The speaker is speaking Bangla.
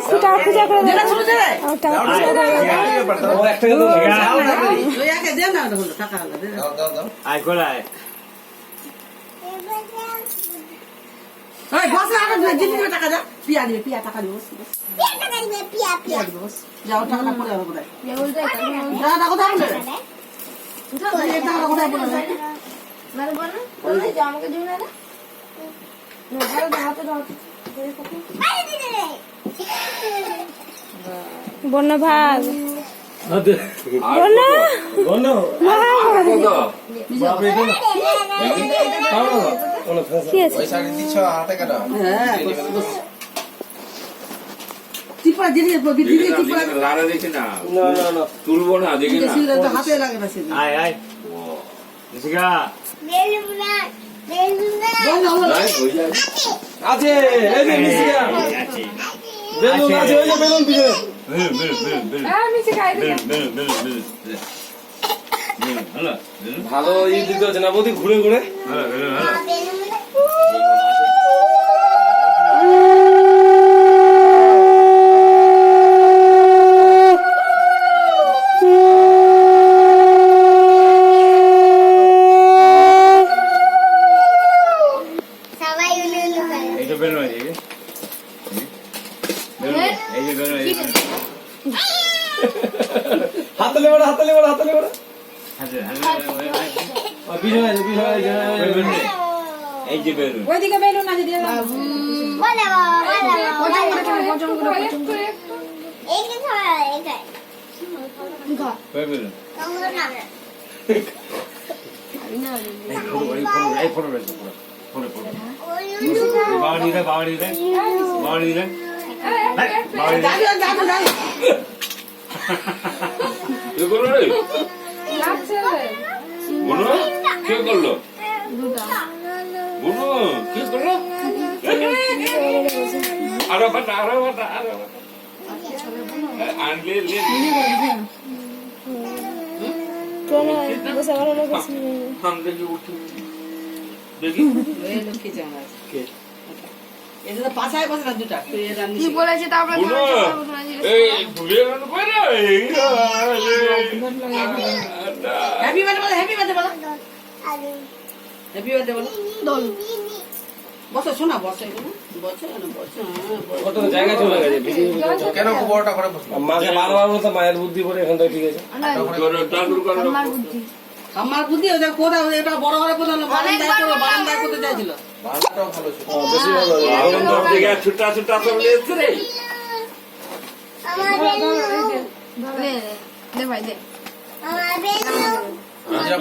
খুঁটা খুঁজা করে দেবে টাকা দাও পিয়া দিবে পিয়া টাকা দিবস যাও টাকাটা পড়ে যাবে কোথায় টাকা কোথায় বলে টাকা কোথায় বলে আমাকে দিন না বন্য ভাগ তুলবো না দেখি হাতে লাগে না আছে বেলুন আছে ওই যে বেলুন পিছনে ভালো ই দিতে হচ্ছে না বৌদি ঘুরে ঘুরে হাতলে বড় হাতলে বড় হাতলে বড় পিছনে আছে পিছনে এই যে বেলুন ওইদিকে বেলুন আছে দিয়ে দাও কে করলো কি করলো আরো বাটা আনলে দেখি উঠি দেখি পাশায় বসে না দুটা কি বলেছে তারপরে হ্যাপি বার্থডে হ্যাপি বার্থডে বলো হ্যাপি বার্থডে বলো দোল বসো শোনা বসো বসো কত জায়গা চলে গেছে কেন খুব বড়টা করে বসলো মাকে বারবার মতো মায়ের বুদ্ধি করে এখান থেকে ঠিক আছে আমার বুদ্ধি আমার বুদ্ধি ওটা কোথাও এটা বড় ঘরে কোথাও বারান্দায় করতে চাইছিল ভালোটাও ভালো ছিল বেশি ভালো ছুটা ছুটা চলে এসছে রে দে ভাই দে পয়সা